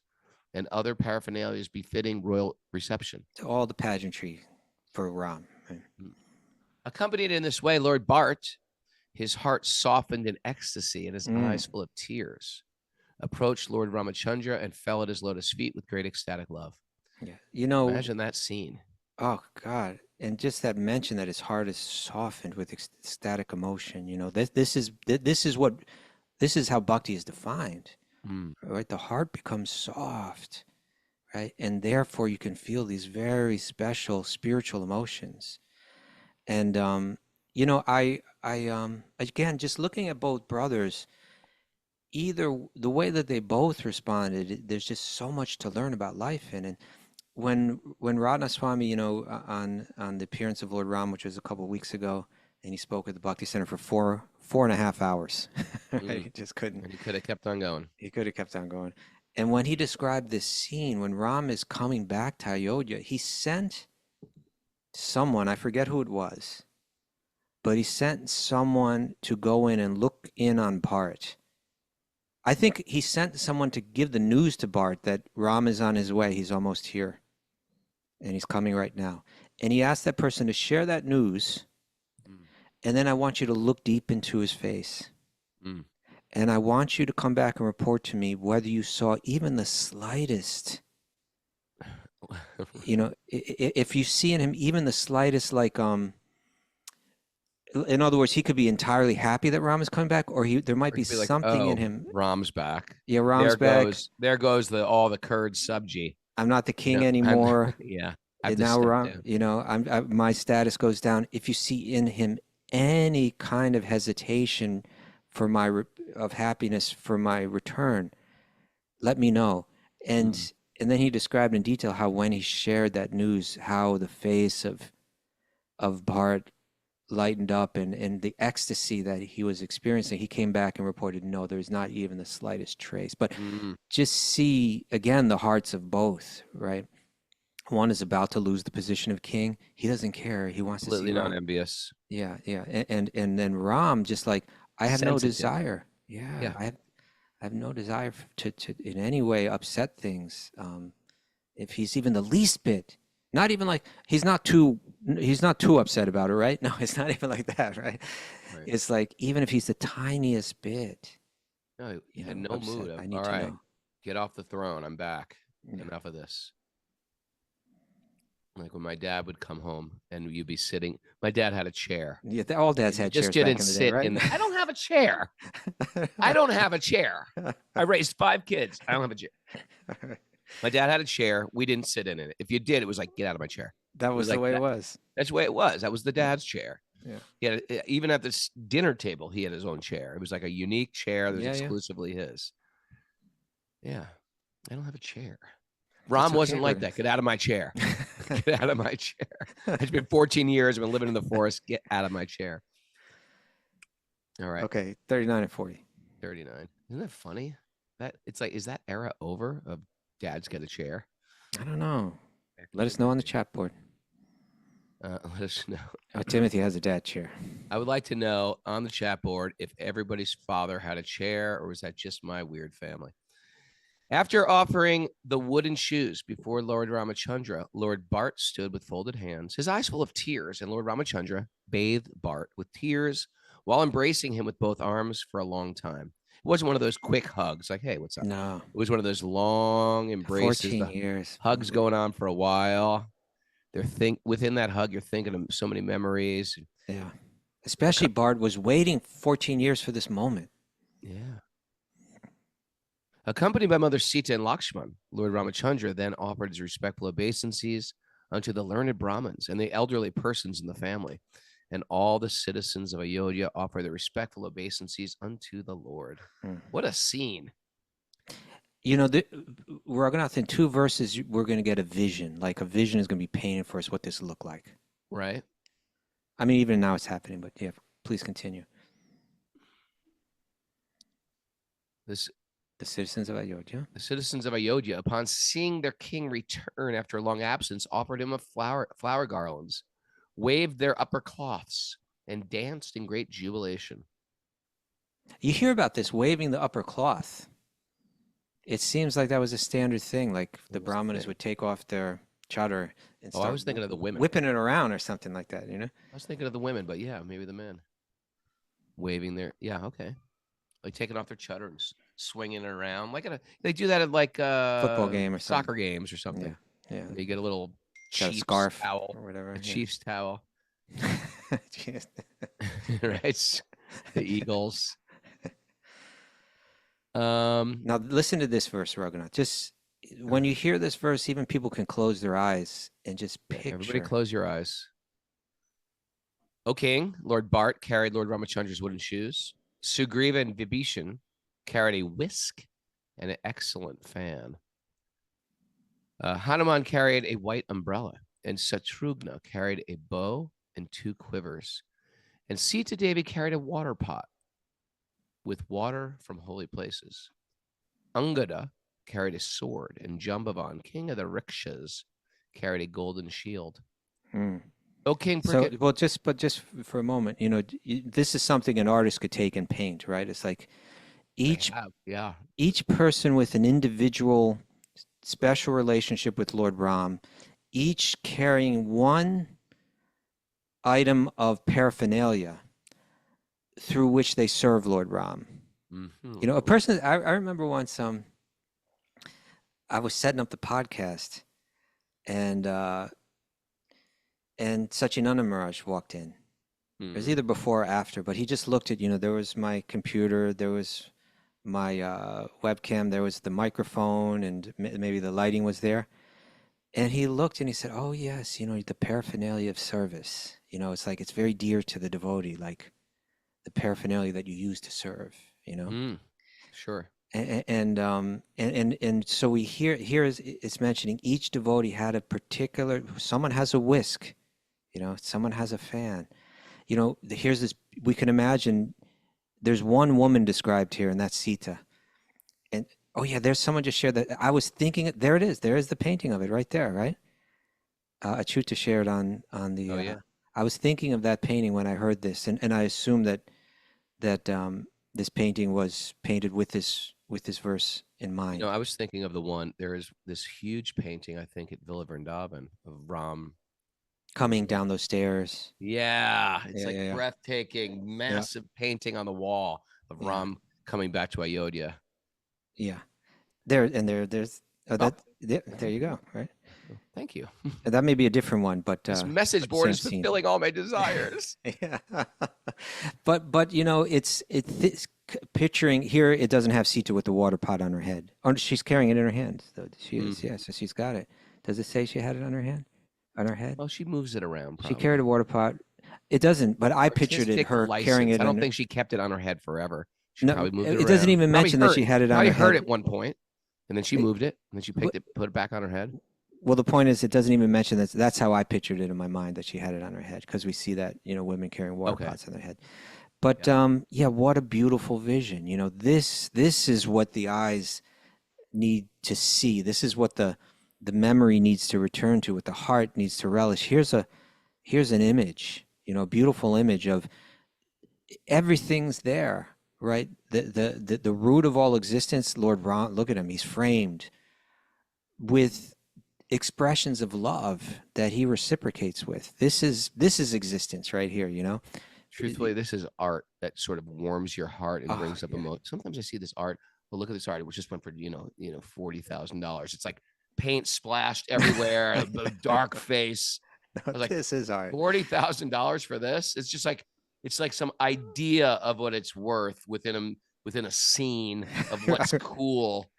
and other paraphernalias befitting royal reception. All the pageantry for Ram. Right? Accompanied in this way, Lord Bharat, his heart softened in ecstasy and his eyes full of tears, approached Lord Ramachandra and fell at his lotus feet with great ecstatic love. Yeah. You know, imagine that scene. Oh God. And just that mention that his heart is softened with ecstatic emotion. You know, this is how bhakti is defined. Right? The heart becomes soft, right? And therefore you can feel these very special spiritual emotions. And you know, I again, just looking at both brothers, either the way that they both responded, there's just so much to learn about life in. And when Radha Swami, you know, on the appearance of Lord Ram, which was a couple of weeks ago, and he spoke at the Bhakti Center for four and a half hours. Right? He just couldn't. And he could have kept on going. He could have kept on going. And when he described this scene, when Ram is coming back to Ayodhya, he sent someone, I forget who it was, but he sent someone to go in and look in on Bharat. I think he sent someone to give the news to Bharat that Ram is on his way. He's almost here. And he's coming right now. And he asked that person to share that news. And then I want you to look deep into his face. And I want you to come back and report to me whether you saw even the slightest, you know, if you see in him even the slightest, like, in other words, he could be entirely happy that Ram is coming back, or there might be like, something in him. Ram's back. Yeah, Ram's back. There goes all the Kurd subji. I'm not the king anymore. Yeah. And now Ram, you know, my status goes down. If you see in him any kind of hesitation for of happiness for my return, let me know. And then he described in detail how when he shared that news, how the face of Bharat lightened up and the ecstasy that he was experiencing. He came back and reported, no, there's not even the slightest trace. But just see, again, the hearts of both, right? One is about to lose the position of king. He doesn't care. He wants to see Completely non-envious. Yeah, yeah. And then Ram, just like, I have no desire. Yeah. I have no desire to in any way upset things. If he's even the least bit, not even like, he's not too upset about it, right? No, it's not even like that, right? It's like, even if he's the tiniest bit. No, he had no mood. All right, get off the throne. I'm back. Enough of this. Like when my dad would come home and you'd be sitting. My dad had a chair. Yeah, all dads had chairs. Just didn't back in the sit day, right? in. I don't have a chair. I don't have a chair. I raised 5 kids. I don't have a chair. My dad had a chair. We didn't sit in it. If you did, it was like, get out of my chair. That was the way it was. That's the way it was. That was the dad's chair. Yeah. He had even at this dinner table, he had his own chair. It was like a unique chair that was exclusively his. Yeah. I don't have a chair. Ram wasn't like that. Get out of my chair. Get out of my chair. It's been 14 years. I've been living in the forest. Get out of my chair. All right. Okay, 39 and 40. 39. Isn't that funny? That it's like, is that era over of dads get a chair? I don't know. Let us know on the chat board. Let us know. Oh, Timothy has a dad chair. I would like to know on the chat board if everybody's father had a chair, or was that just my weird family? After offering the wooden shoes before Lord Ramachandra, Lord Bharat stood with folded hands, his eyes full of tears, and Lord Ramachandra bathed Bharat with tears while embracing him with both arms for a long time. It wasn't one of those quick hugs, like, hey, what's up? No. It was one of those long embraces. 14 years. Hugs going on for a while. Within that hug, you're thinking of so many memories. Yeah. Especially Bharat was waiting 14 years for this moment. Yeah. Accompanied by Mother Sita and Lakshman, Lord Ramachandra then offered his respectful obeisances unto the learned Brahmins and the elderly persons in the family, and all the citizens of Ayodhya offer their respectful obeisances unto the Lord. What a scene. You know, Raghunath, in 2 verses, we're going to get a vision. Like a vision is going to be painted for us what this looked like. Right. I mean, even now it's happening, but yeah, please continue. The citizens of Ayodhya. The citizens of Ayodhya, upon seeing their king return after a long absence, offered him flower garlands, waved their upper cloths, and danced in great jubilation. You hear about this, waving the upper cloth. It seems like that was a standard thing. Like the Brahmanas would take off their chadar and start I was thinking of the women. whipping it around or something like that, you know? I was thinking of the women, but yeah, maybe the men. Waving their, yeah, okay. Like taking off their chadar and swinging it around. Like they do that at like football game or soccer games or something. Yeah. You get a little Got a scarf towel or whatever. A Chiefs towel. Jeez. Right. The Eagles. Now listen to this verse, Raghunath. Just when you hear this verse, even people can close their eyes and just picture. Everybody close your eyes. O King, Lord Bharat carried Lord Ramachandra's wooden shoes. Sugriva and Vibhishan carried a whisk and an excellent fan. Hanuman carried a white umbrella, and Satrugna carried a bow and 2 quivers. And Sita Devi carried a water pot with water from holy places. Angada carried a sword, and Jambavan, king of the rikshas, carried a golden shield. O King Parīkṣit. So, well, just for a moment, you know, this is something an artist could take and paint, right? It's like each person with an individual special relationship with Lord Ram, each carrying one item of paraphernalia through which they serve Lord Ram. You know, a person, I remember once I was setting up the podcast and Satyananda Maharaj walked in. It was either before or after, but he just looked at, you know, there was my computer, there was my webcam, there was the microphone, and maybe the lighting was there. And he looked and he said, oh, yes, you know, the paraphernalia of service. You know, it's like it's very dear to the devotee, like the paraphernalia that you use to serve, you know? Sure. And so we here it's mentioning each devotee had a particular, someone has a whisk, you know, someone has a fan. You know, here's this, we can imagine there's one woman described here, and that's Sita. And, oh yeah, there's someone just shared that. I was thinking, there it is. There is the painting of it right there, right? Achyuta shared on the, oh, yeah. I was thinking of that painting when I heard this, and I assumed that this painting was painted with this verse in mind. No, I was thinking of the one, there is this huge painting, I think, at Villa Vrindavan of Ram coming down those stairs. Yeah, it's breathtaking, massive painting on the wall of Ram coming back to Ayodhya. Yeah, there you go. Right. Thank you. That may be a different one, but this message board is fulfilling all my desires. Yeah, but you know, it's picturing here. It doesn't have Sita with the water pot on her head. Oh, she's carrying it in her hand. So she is. Yeah, so she's got it. Does it say she had it on her hand? On her head? Well, she moves it around. Probably. She carried a water pot. It doesn't, but I pictured it her carrying it. I don't think she kept it on her head forever. She probably moved it around. It doesn't even mention that she had it on her head. I heard at one point, and then she moved it, and then she picked it, put it back on her head. Well, the point is, it doesn't even mention that. That's how I pictured it in my mind, that she had it on her head, because we see that, you know, women carrying water pots on their head. But yeah, what a beautiful vision. You know, this is what the eyes need to see. This is what the memory needs to return to, what the heart needs to relish. Here's an image, you know, a beautiful image of everything's there, right? The root of all existence, Lord Ram, look at him, he's framed with expressions of love that he reciprocates with. This is existence right here, you know. Truthfully, this is art that sort of warms your heart and brings up emotion. Sometimes I see this art. Well, look at this art. It was just went for $40,000. It's like paint splashed everywhere, a dark face. I was like, this is art. $40,000 for this? It's just like it's like some idea of what it's worth within a scene of what's cool.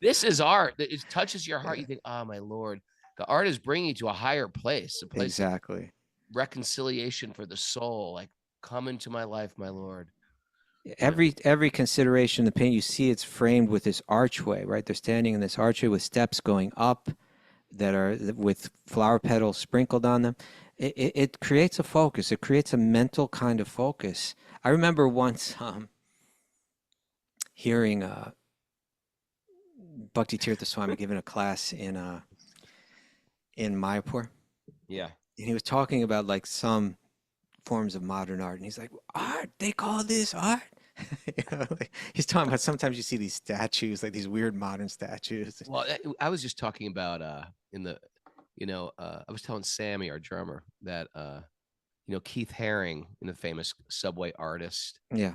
This is art. It touches your heart. You think, oh my Lord, the art is bringing you to a higher place, a place exactly. of reconciliation for the soul. Like, come into my life, my Lord. Every consideration, the paint you see, it's framed with this archway, right? They're standing in this archway with steps going up that are with flower petals sprinkled on them. It creates a focus. It creates a mental kind of focus. I remember once hearing Bhakti Tirtha Swami giving a class in Mayapur. Yeah. And he was talking about like some forms of modern art, and he's like, art, they call this art. You know, like, he's talking about sometimes you see these statues, like these weird modern statues. Well, I was just talking about I was telling Sammy, our drummer, that Keith Haring, the famous Subway artist. Yeah.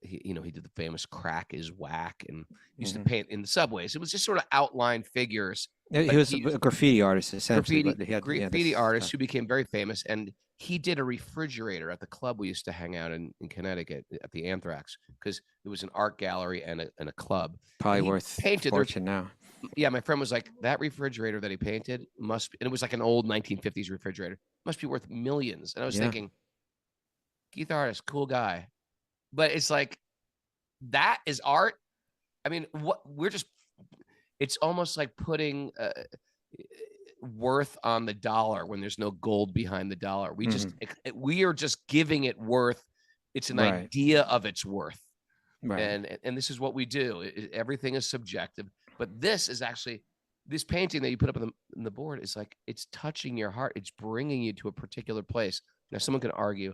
He did the famous "Crack is Whack" and used to paint in the subways. It was just sort of outline figures. He was a graffiti artist, essentially. Graffiti artist who became very famous, and he did a refrigerator at the club we used to hang out in Connecticut at the Anthrax, because it was an art gallery and a club. Probably worth a fortune now. Yeah, my friend was like, that refrigerator that he painted must be, and it was like an old 1950s refrigerator, must be worth millions. And I was thinking, Keith artist, cool guy. But it's like, that is art. I mean, it's almost like putting worth on the dollar when there's no gold behind the dollar. We are just giving it worth. It's an idea of its worth. Right. And this is what we do. Everything is subjective. But this is actually, this painting that you put up on the board is like, it's touching your heart. It's bringing you to a particular place. Now, someone can argue,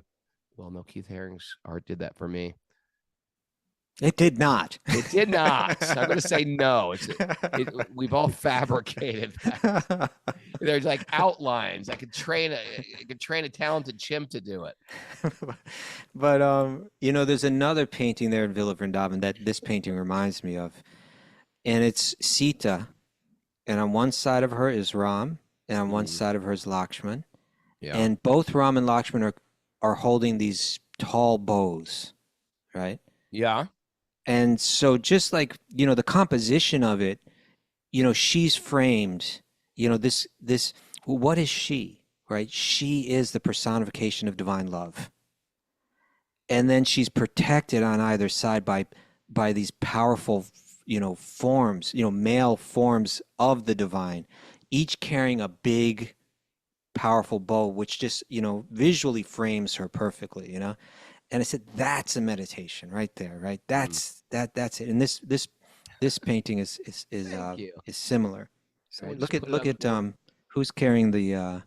well, no, Keith Haring's art did that for me. It did not. It did not. So I'm going to say no. We've all fabricated that. There's like outlines. I could train a talented chimp to do it. But there's another painting there in Villa Vrindavan that this painting reminds me of, and it's Sita, and on one side of her is Ram, and on one side of her is Lakshman, and both Ram and Lakshman are holding these tall bows, right? Yeah. And so just like, the composition of it, she's framed, this, what is she, right? She is the personification of divine love. And then she's protected on either side by these powerful, forms, male forms of the divine, each carrying a big, powerful bow, which just, visually frames her perfectly, And I said, that's a meditation right there, right? That's it. And this painting is similar. So look at who's carrying the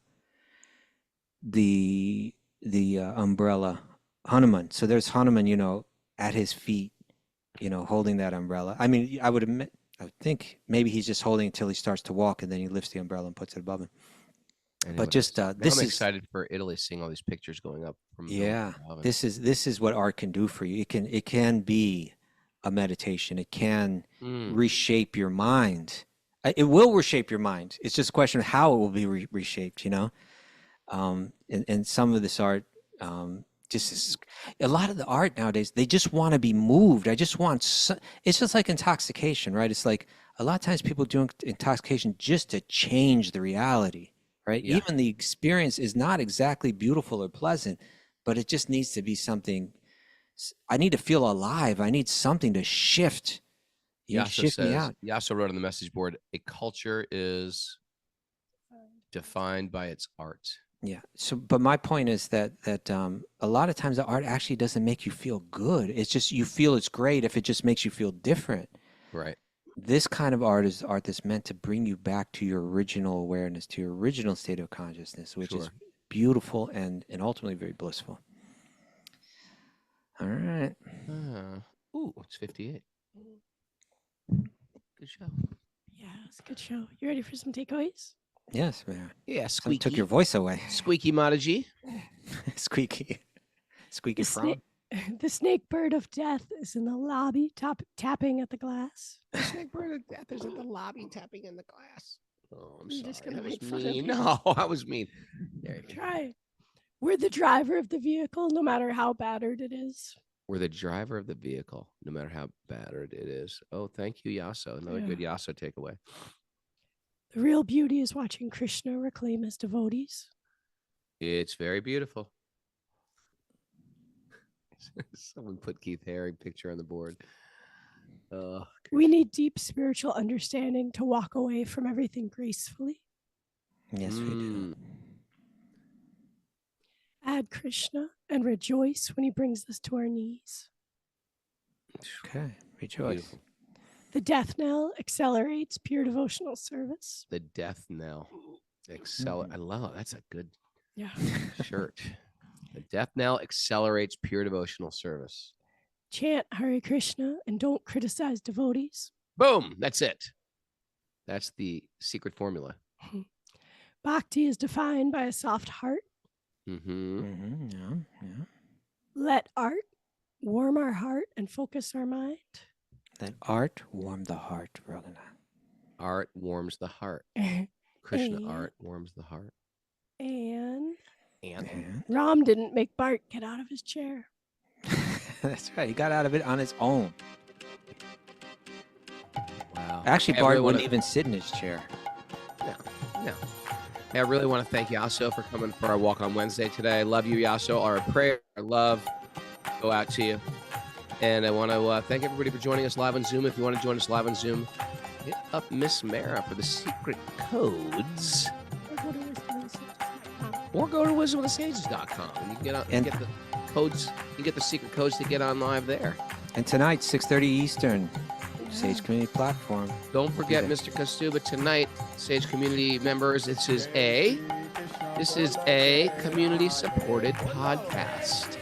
umbrella, Hanuman. So there's Hanuman, at his feet, holding that umbrella. I mean, I would think maybe he's just holding it until he starts to walk, and then he lifts the umbrella and puts it above him. But just I'm excited for Italy, seeing all these pictures going up from this is what art can do for you. It can be a meditation. It can reshape your mind. It will reshape your mind. It's just a question of how it will be reshaped, and some of this art just is, a lot of the art nowadays, they just want to be moved. It's just like intoxication, right? It's like a lot of times people do intoxication just to change the reality. Right? Yeah. Even the experience is not exactly beautiful or pleasant, but it just needs to be something. I need to feel alive. I need something to shift. Shift me out. Yasso wrote on the message board, a culture is defined by its art. Yeah. So, but my point is that a lot of times the art actually doesn't make you feel good. It's just you feel it's great if it just makes you feel different. Right. This kind of art is art that's meant to bring you back to your original awareness, to your original state of consciousness, which is beautiful and ultimately very blissful. All right. Ooh, it's 58. Good show. Yeah, it's a good show. You ready for some takeaways? Yes, man. Yeah, So squeaky. took your voice away. Squeaky Mataji. Squeaky frog. The snake bird of death is in the lobby, tapping at the glass. The snake bird of death is in the lobby, tapping in the glass. Oh, I'm sorry. Just gonna That was make fun of mean. you. No, I was mean. There you go. Try. We're the driver of the vehicle, no matter how battered it is. We're the driver of the vehicle, no matter how battered it is. Oh, thank you, Yasso. Another good Yasso takeaway. The real beauty is watching Krishna reclaim his devotees. It's very beautiful. Someone put Keith Haring picture on the board. We need deep spiritual understanding to walk away from everything gracefully. Yes, we do. Add Krishna and rejoice when he brings us to our knees. Okay, rejoice. Beautiful. The death knell accelerates pure devotional service. The death knell. I love it. That's a good shirt. The death knell accelerates pure devotional service. Chant Hare Krishna and don't criticize devotees. Boom. That's it. That's the secret formula. Bhakti is defined by a soft heart. Yeah. Let art warm our heart and focus our mind. Let art warm the heart, Raghunath. Art warms the heart. Krishna art warms the heart. And And Ram didn't make Bart get out of his chair. That's right. He got out of it on his own. wow. Actually, Hey, Bart wouldn't even sit in his chair. No. Hey, I really want to thank Yasso for coming for our walk on Wednesday today. I love you, Yasso. Our prayer, our love go out to you. And I want to thank everybody for joining us live on Zoom. If you want to join us live on Zoom, hit up Miss Mara for the secret codes. Or go to wisdomofthesages.com and you can get the codes. You get the secret codes to get on live there. And tonight, 6:30 Eastern, Sage Community Platform. Don't forget, Mr. Kastuba, tonight, Sage Community members, this is a community-supported podcast.